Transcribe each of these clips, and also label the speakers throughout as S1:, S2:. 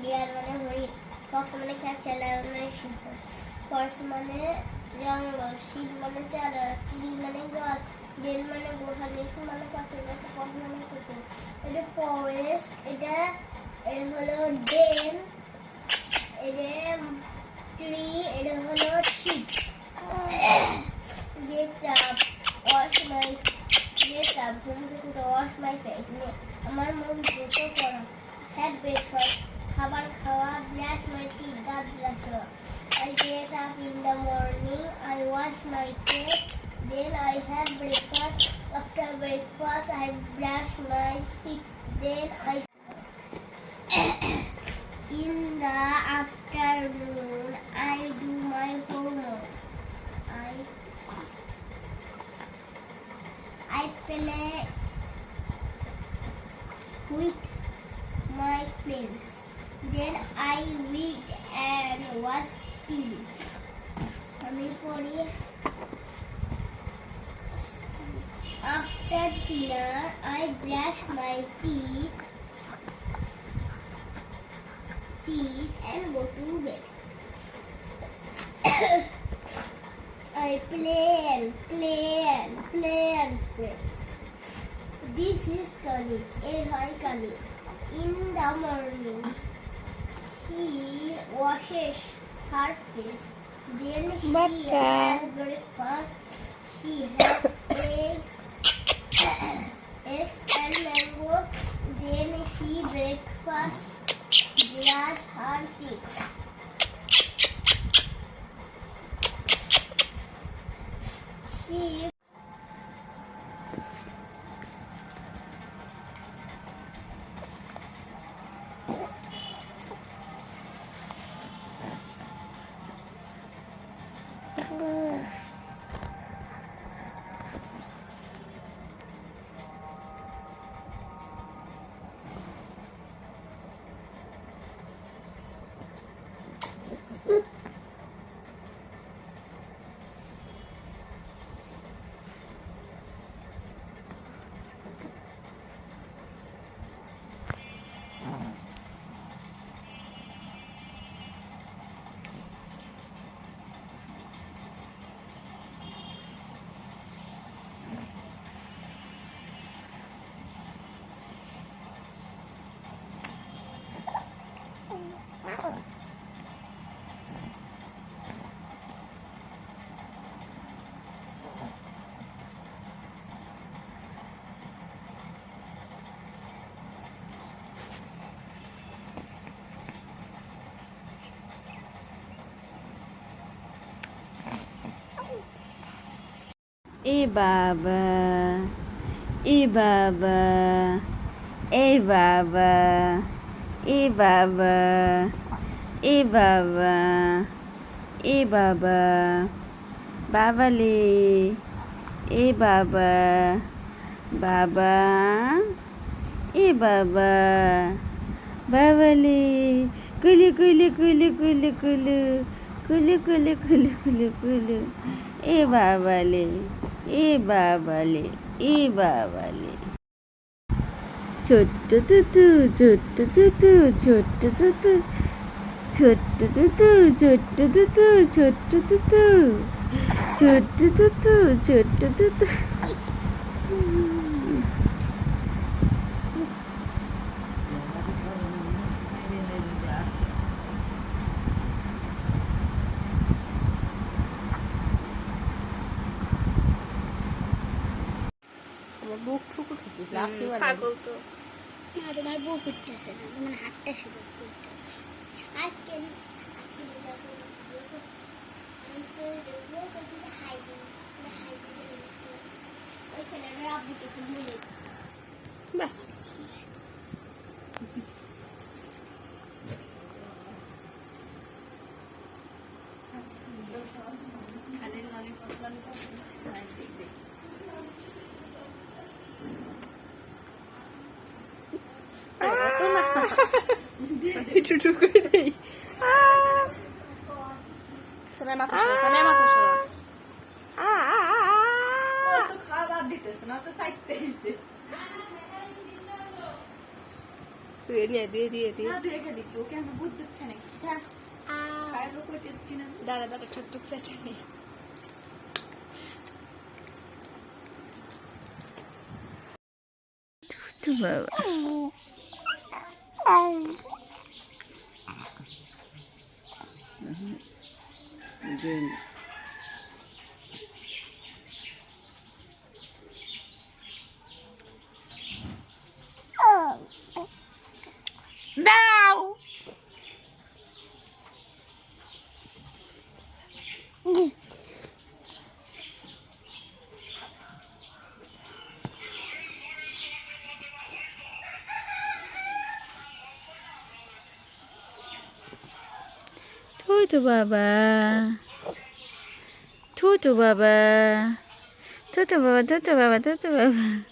S1: Deer মানে হরিণ, Fox মানে খেঁচা, লায়ন মানে সিংহ, ফরেস্ট মানে জঙ্গল, শিট মানে চারা, ট্রি মানে গাছ, ডেন মানে গুহা, নেশন মানে পাখি, ফক্স মানে কুকুর। এটা ফরেস্ট, এটা হলো ডেন, এটা ট্রি, এটা হলো sheet. Get up, wash my get up, ঘুম থেকে উঠে wash my face, আমার মুখ ধুতে করো, had breakfast, খাবার খাওয়া, brush my teeth, দাঁত ব্রাশ করা। I get up in the morning, I wash my face, then I have breakfast. After breakfast, I brush my teeth, then I in the afternoon, I do my homework. I play with my friends. Then I read and watch TV. After dinner, I brush my teeth and go to bed. I play and friends. This is Khalid. Hi Khalid. In the morning, she washes her face. Then she has breakfast. She has eggs and mangoes. Then she breakfast, brush her teeth. She
S2: E baba, e baba, e baba, e baba, e baba, e baba, babale, e baba, baba, e baba, babale, kulu kulu kulu kulu kulu, kulu kulu kulu kulu kulu, e babale. এ বাবালে এ বাবালে ছোট্ট তুতু ছোট্ট তুতু ছোট্ট তুতু ছোট্ট তুতু ছোট্ট তুতু ছোট্ট তুতু ছোট্ট তুতু ছোট্ট তুতু
S3: বুক ঠুকুঠুকি লাফি
S1: পাগল তো না, তোমার বুক উঠতেছে না, তোমার হাতটা শুধু উঠতেছে। আজকে
S3: বাহ একটু করে দেই সামনে মাথা সরা ও তো খাওয়া বাদ দিতেছে না তো সাইডতে দিছে দুয়ে নিয়ে দিয়ে
S4: না দুই একটা দিচ্ছি ওকে আমি বুদ্ধ খানে খায় লোক কিনা
S3: দাঁড়া ঠুক ঠুক সেটা নেই
S2: তো বাবা দাও Tutu baba. Tutu baba. Tutu baba, tutu baba, tutu baba.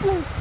S2: Oh.